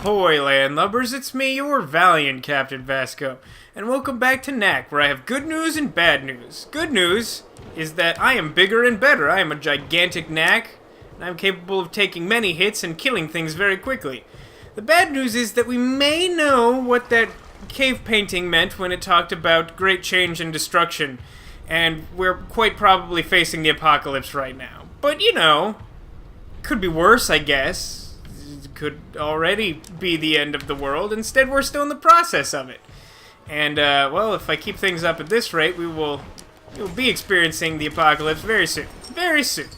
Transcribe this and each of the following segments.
Ahoy, landlubbers, it's me, your valiant Captain Vasco, and welcome back to Knack, where I have good news and bad news. Good news is that I am bigger and better. I am a gigantic Knack, and I'm capable of taking many hits and killing things very quickly. The bad news is that we may know what that cave painting meant when it talked about great change and destruction, and we're quite probably facing the apocalypse right now. But, you know, could be worse, I guess. Could already be the end of the world. Instead, we're still in the process of it. And, well, if I keep things up at this rate, we'll be experiencing the apocalypse very soon. Very soon.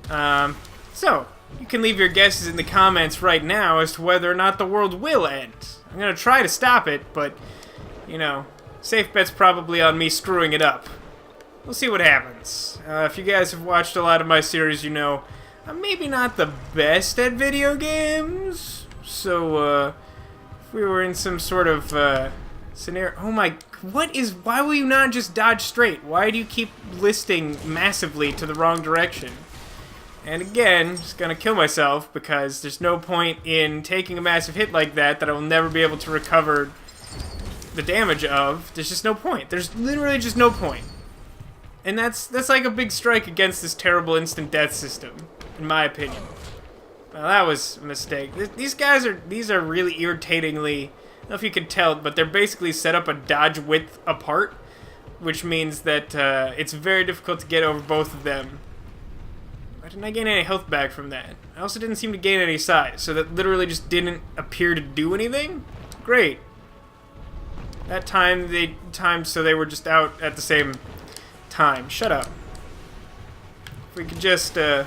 So, you can leave your guesses in the comments right now as to whether or not the world will end. I'm gonna try to stop it, but, you know, safe bet's probably on me screwing it up. We'll see what happens. If you guys have watched a lot of my series, you know I'm maybe not the best at video games, so, if we were in some sort of, scenario... Oh my... Why will you not just dodge straight? Why do you keep listing massively to the wrong direction? And again, just gonna kill myself, because there's no point in taking a massive hit like that I will never be able to recover the damage of. There's just no point. There's literally just no point. And that's like a big strike against this terrible instant death system, in my opinion. Well, that was a mistake. These are really irritatingly, I don't know if you can tell, but they're basically set up a dodge width apart, which means that it's very difficult to get over both of them. Why didn't I gain any health back from that? I also didn't seem to gain any size, so that literally just didn't appear to do anything? Great. That time, so they were just out at the same time. Shut up. If we could just, So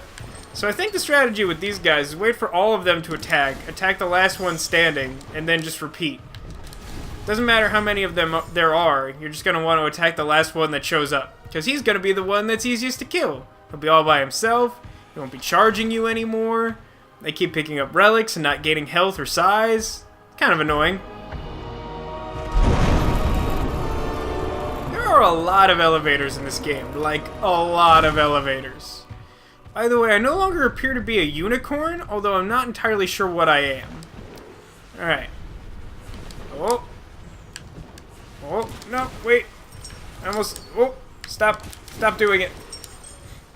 I think the strategy with these guys is wait for all of them to attack the last one standing, and then just repeat. Doesn't matter how many of them there are, you're just going to want to attack the last one that shows up. Because he's going to be the one that's easiest to kill. He'll be all by himself, he won't be charging you anymore, they keep picking up relics and not gaining health or size. Kind of annoying. There are a lot of elevators in this game, like a lot of elevators. By the way, I no longer appear to be a unicorn, although I'm not entirely sure what I am. Alright. Oh. Oh, no, wait. I almost... Oh, stop doing it.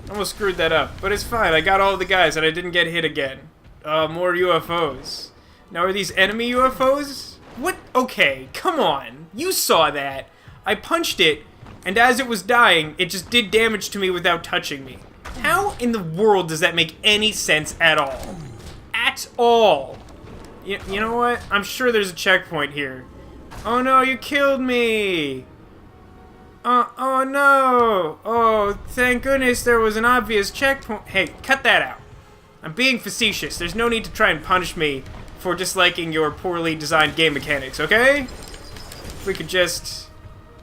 Almost screwed that up, but it's fine. I got all the guys and I didn't get hit again. More UFOs. Now, are these enemy UFOs? What? Okay, come on. You saw that. I punched it, and as it was dying, it just did damage to me without touching me. How in the world does that make any sense at all? At all. You know what? I'm sure there's a checkpoint here. Oh no, you killed me! Oh no! Oh, thank goodness there was an obvious checkpoint. Hey, cut that out. I'm being facetious. There's no need to try and punish me for disliking your poorly designed game mechanics, okay? If we could just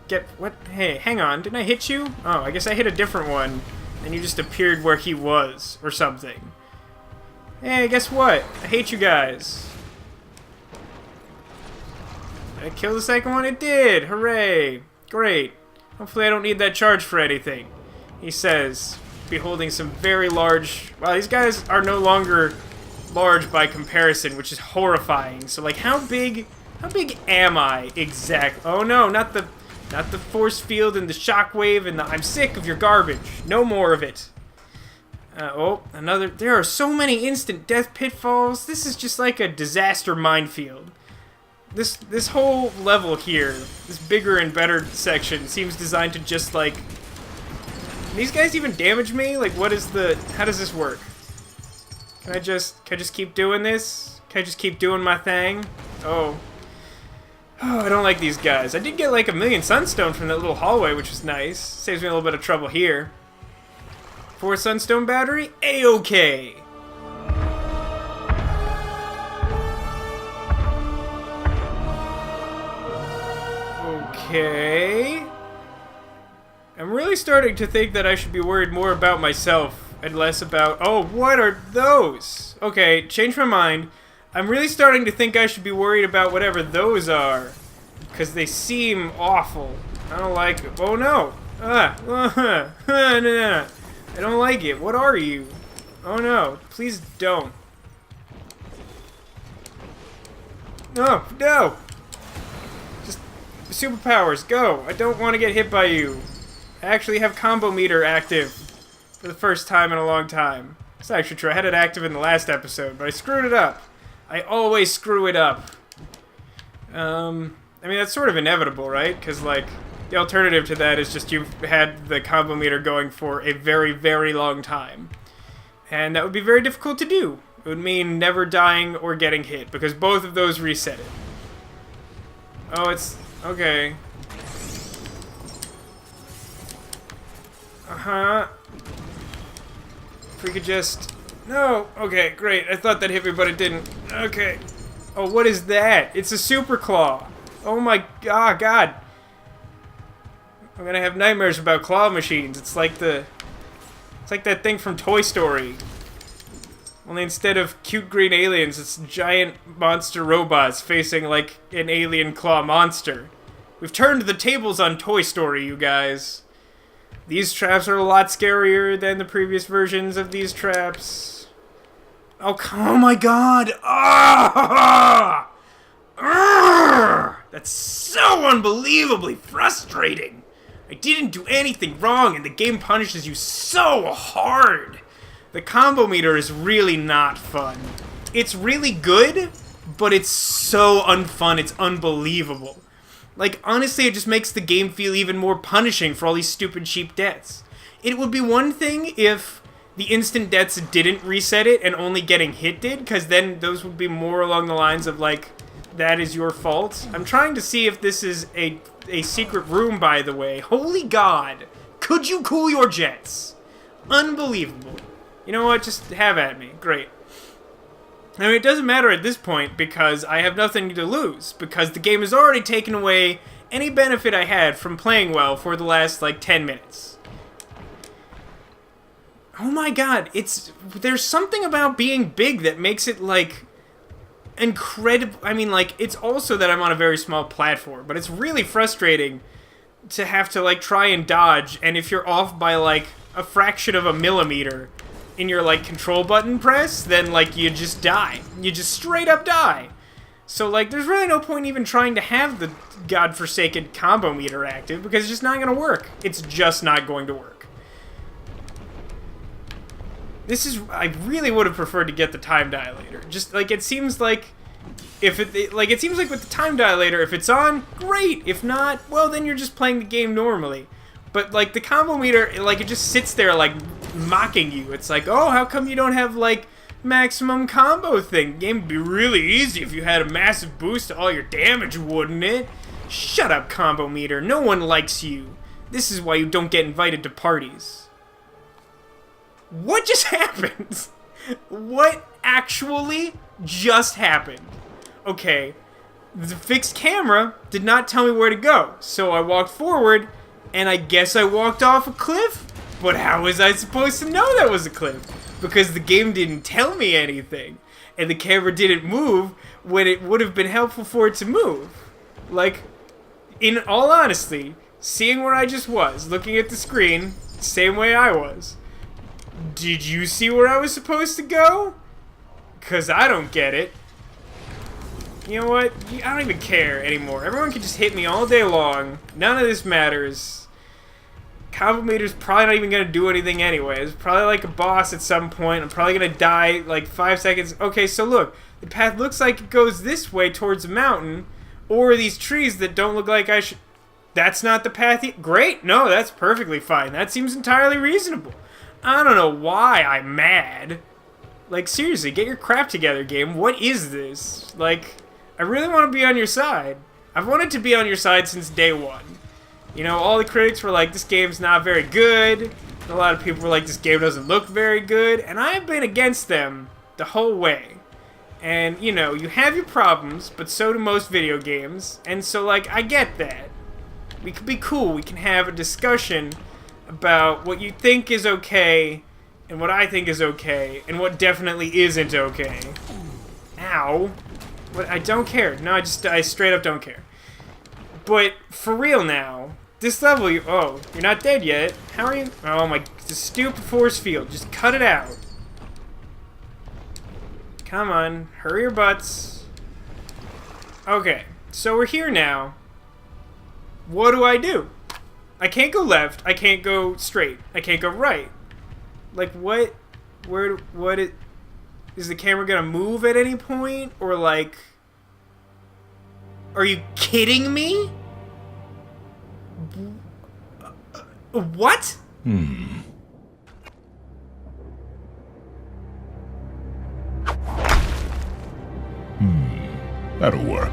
get... What? Hey, hang on. Didn't I hit you? Oh, I guess I hit a different one. And you just appeared where he was, or something. Hey, guess what? I hate you guys. Did I kill the second one? It did! Hooray! Great. Hopefully I don't need that charge for anything. He says, beholding some very large... Wow, these guys are no longer large by comparison, which is horrifying. So, like, how big am I exactly? Oh no, not the force field and the shockwave and the... I'm sick of your garbage. No more of it. Oh, another... There are so many instant death pitfalls. This is just like a disaster minefield. This whole level here, this bigger and better section, seems designed to just, like... Can these guys even damage me? Like, what is the... How does this work? Can I just keep doing this? Can I just keep doing my thing? Oh. Oh, I don't like these guys. I did get, like, 1,000,000 sunstone from that little hallway, which was nice. Saves me a little bit of trouble here. 4 sunstone battery? A-okay. Okay. I'm really starting to think that I should be worried more about myself and less about... Oh, what are those? Okay, change my mind. I'm really starting to think I should be worried about whatever those are. Because they seem awful. I don't like it. Oh, no. No. I don't like it. What are you? Oh, no. Please don't. No, no! Just superpowers, go! I don't want to get hit by you. I actually have combo meter active for the first time in a long time. It's actually true. I had it active in the last episode, but I screwed it up. I always screw it up. I mean, that's sort of inevitable, right? Because, like, the alternative to that is just you've had the combo meter going for a very, very long time. And that would be very difficult to do. It would mean never dying or getting hit, because both of those reset it. Oh, it's... okay. Uh-huh. If we could just... no! Okay, great. I thought that hit me, but it didn't. Okay. Oh, what is that? It's a super claw. Oh my... ah, God. I'm gonna have nightmares about claw machines. It's like the... it's like that thing from Toy Story. Only instead of cute green aliens, it's giant monster robots facing like an alien claw monster. We've turned the tables on Toy Story, you guys. These traps are a lot scarier than the previous versions of these traps. Oh my God! Ah! That's so unbelievably frustrating. I didn't do anything wrong, and the game punishes you so hard. The combo meter is really not fun. It's really good, but it's so unfun, it's unbelievable. Like, honestly, it just makes the game feel even more punishing for all these stupid, cheap deaths. It would be one thing if the instant deaths didn't reset it and only getting hit did, because then those would be more along the lines of, like, that is your fault. I'm trying to see if this is a secret room, by the way. Holy God! Could you cool your jets? Unbelievable. You know what? Just have at me. Great. I mean, it doesn't matter at this point because I have nothing to lose. Because the game has already taken away any benefit I had from playing well for the last, like, 10 minutes. Oh my God. There's something about being big that makes it, like, incredible. I mean, like, it's also that I'm on a very small platform. But it's really frustrating to have to, like, try and dodge. And if you're off by, like, a fraction of a millimeter in your, like, control button press, then, like, you just die. You just straight up die. So, like, there's really no point even trying to have the godforsaken combo meter active, because it's just not going to work. It's just not going to work. I really would have preferred to get the time dilator. Just, like, it seems like, it seems like with the time dilator, if it's on, great. If not, well, then you're just playing the game normally. But, like, the combo meter, like, it just sits there, like, mocking you. It's like, oh, how come you don't have, like, maximum combo thing? The game would be really easy if you had a massive boost to all your damage, wouldn't it? Shut up, combo meter. No one likes you. This is why you don't get invited to parties. What just happened? What actually just happened? Okay, the fixed camera did not tell me where to go, so I walked forward, and I guess I walked off a cliff? But how was I supposed to know that was a cliff? Because the game didn't tell me anything. And the camera didn't move when it would have been helpful for it to move. Like, in all honesty, seeing where I just was, looking at the screen, same way I was. Did you see where I was supposed to go? Because I don't get it. You know what? I don't even care anymore. Everyone can just hit me all day long. None of this matters. Combo meter's probably not even going to do anything anyway. It's probably like a boss at some point. I'm probably going to die like 5 seconds. Okay, so look. The path looks like it goes this way towards the mountain. Or these trees that don't look like I should... That's not the path... Great. No, that's perfectly fine. That seems entirely reasonable. I don't know why I'm mad. Like, seriously, get your crap together, game. What is this? Like, I really want to be on your side. I've wanted to be on your side since day one. You know, all the critics were like, this game's not very good. A lot of people were like, this game doesn't look very good. And I've been against them the whole way. And, you know, you have your problems, but so do most video games. And so, like, I get that. We can be cool. We can have a discussion about what you think is okay, and what I think is okay, and what definitely isn't okay. Ow. What? I don't care. No, I straight up don't care. But, for real now, this level, you're not dead yet. How are you? Oh my, the stupid force field. Just cut it out. Come on, hurry your butts. Okay, so we're here now. What do? I can't go left. I can't go straight. I can't go right. Like, what? Is the camera gonna move at any point? Or, like... Are you kidding me? What? That'll work.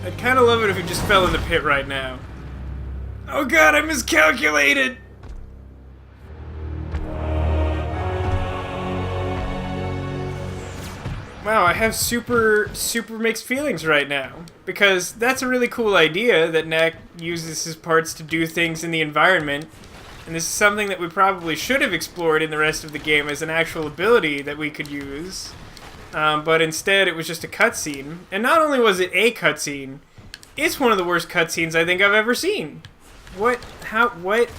I'd kind of love it if he just fell in the pit right now. Oh god, I miscalculated! Wow, I have super mixed feelings right now. Because that's a really cool idea that Knack uses his parts to do things in the environment. And this is something that we probably should have explored in the rest of the game as an actual ability that we could use. But instead it was just a cutscene. And not only was it a cutscene, it's one of the worst cutscenes I think I've ever seen. What? How? What?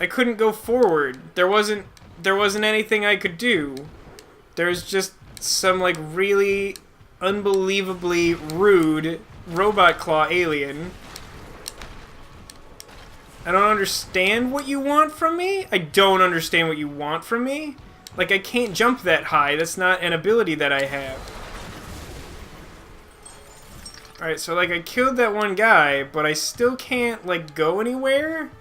I couldn't go forward. There wasn't anything I could do. There's just some, like, really unbelievably rude robot claw alien. I don't understand what you want from me. I don't understand what you want from me. Like, I can't jump that high. That's not an ability that I have. Alright, so, like, I killed that one guy, but I still can't, like, go anywhere?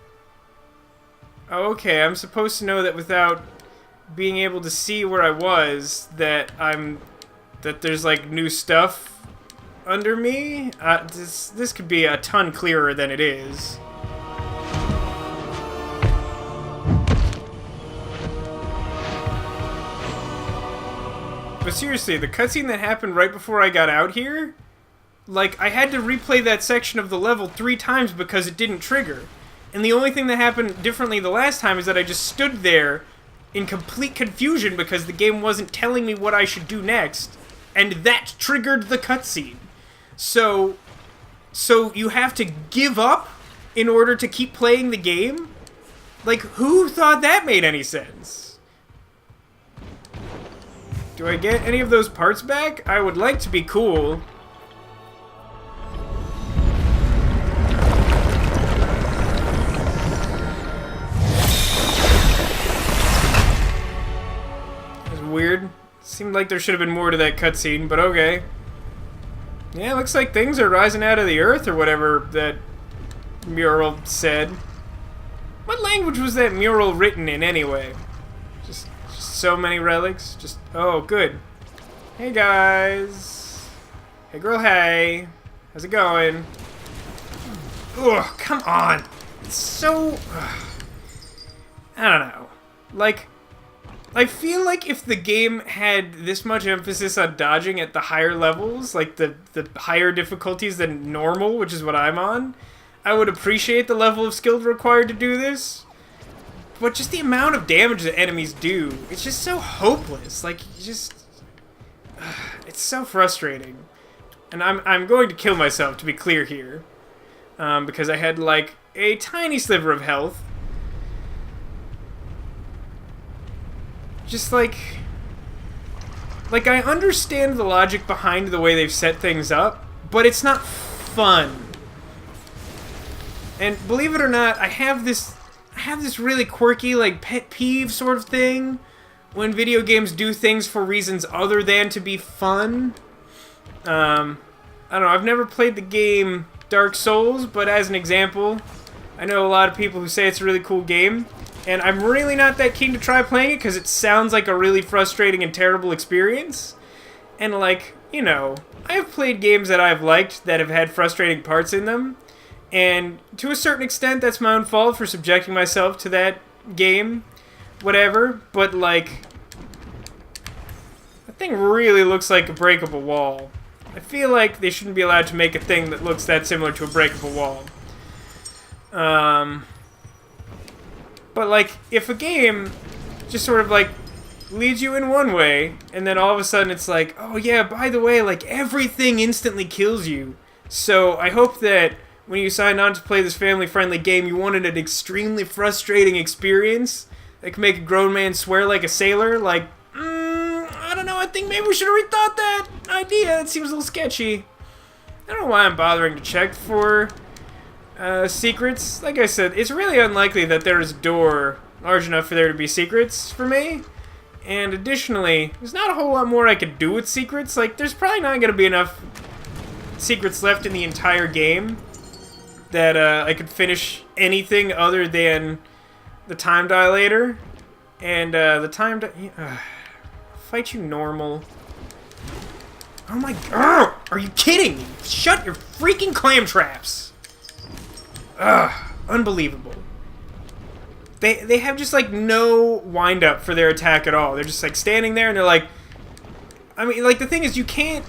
Oh, okay, I'm supposed to know that without being able to see where I was, that there's, like, new stuff under me? This could be a ton clearer than it is. But seriously, the cutscene that happened right before I got out here, like, I had to replay that section of the level 3 times because it didn't trigger. And the only thing that happened differently the last time is that I just stood there in complete confusion because the game wasn't telling me what I should do next. And that triggered the cutscene. So you have to give up in order to keep playing the game? Like, who thought that made any sense? Do I get any of those parts back? I would like to be cool. Weird. Seemed like there should have been more to that cutscene, but okay. Yeah, looks like things are rising out of the earth or whatever that mural said. What language was that mural written in anyway? Just so many relics. Just, oh, good. Hey guys. Hey girl, hey. How's it going? Ugh, come on. It's so... I don't know. Like... I feel like if the game had this much emphasis on dodging at the higher levels, like the higher difficulties than normal, which is what I'm on, I would appreciate the level of skill required to do this. But just the amount of damage that enemies do, it's just so hopeless. Like, you just... it's so frustrating. And I'm going to kill myself, to be clear here. Because I had, like, a tiny sliver of health. Just like I understand the logic behind the way they've set things up, but it's not fun. And believe it or not, I have this really quirky, like, pet peeve sort of thing when video games do things for reasons other than to be fun. I don't know, I've never played the game Dark Souls, but as an example, I know a lot of people who say it's a really cool game. And I'm really not that keen to try playing it because it sounds like a really frustrating and terrible experience. And, like, you know, I have played games that I've liked that have had frustrating parts in them. And to a certain extent, that's my own fault for subjecting myself to that game. Whatever. But, like, that thing really looks like a breakable wall. I feel like they shouldn't be allowed to make a thing that looks that similar to a breakable wall. But, like, if a game just sort of, like, leads you in one way, and then all of a sudden it's like, oh yeah, by the way, like everything instantly kills you. So I hope that when you signed on to play this family-friendly game, you wanted an extremely frustrating experience that can make a grown man swear like a sailor. Like, I don't know, I think maybe we should have rethought that idea. It seems a little sketchy. I don't know why I'm bothering to check for secrets. Like I said, it's really unlikely that there is a door large enough for there to be secrets for me. And additionally, there's not a whole lot more I could do with secrets. Like, there's probably not going to be enough secrets left in the entire game that I could finish anything other than the time dilator. And the time fight you normal. Oh my god! Are you kidding me? Shut your freaking clam traps! Ugh, unbelievable. They have just like no wind up for their attack at all. They're just like standing there and they're like, I mean, like the thing is you can't,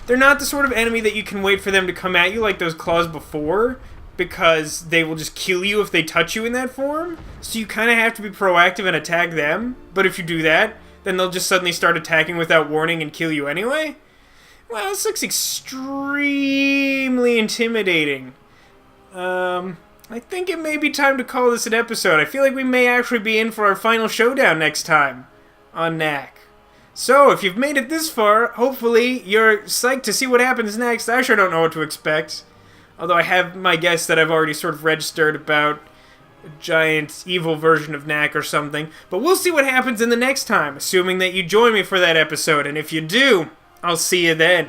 they're not the sort of enemy that you can wait for them to come at you like those claws before, because they will just kill you if they touch you in that form. So you kind of have to be proactive and attack them. But if you do that, then they'll just suddenly start attacking without warning and kill you anyway. Well, this looks extremely intimidating. I think it may be time to call this an episode. I feel like we may actually be in for our final showdown next time on Knack. So, if you've made it this far, hopefully you're psyched to see what happens next. I sure don't know what to expect. Although I have my guess that I've already sort of registered about a giant evil version of Knack or something. But we'll see what happens in the next time, assuming that you join me for that episode. And if you do, I'll see you then.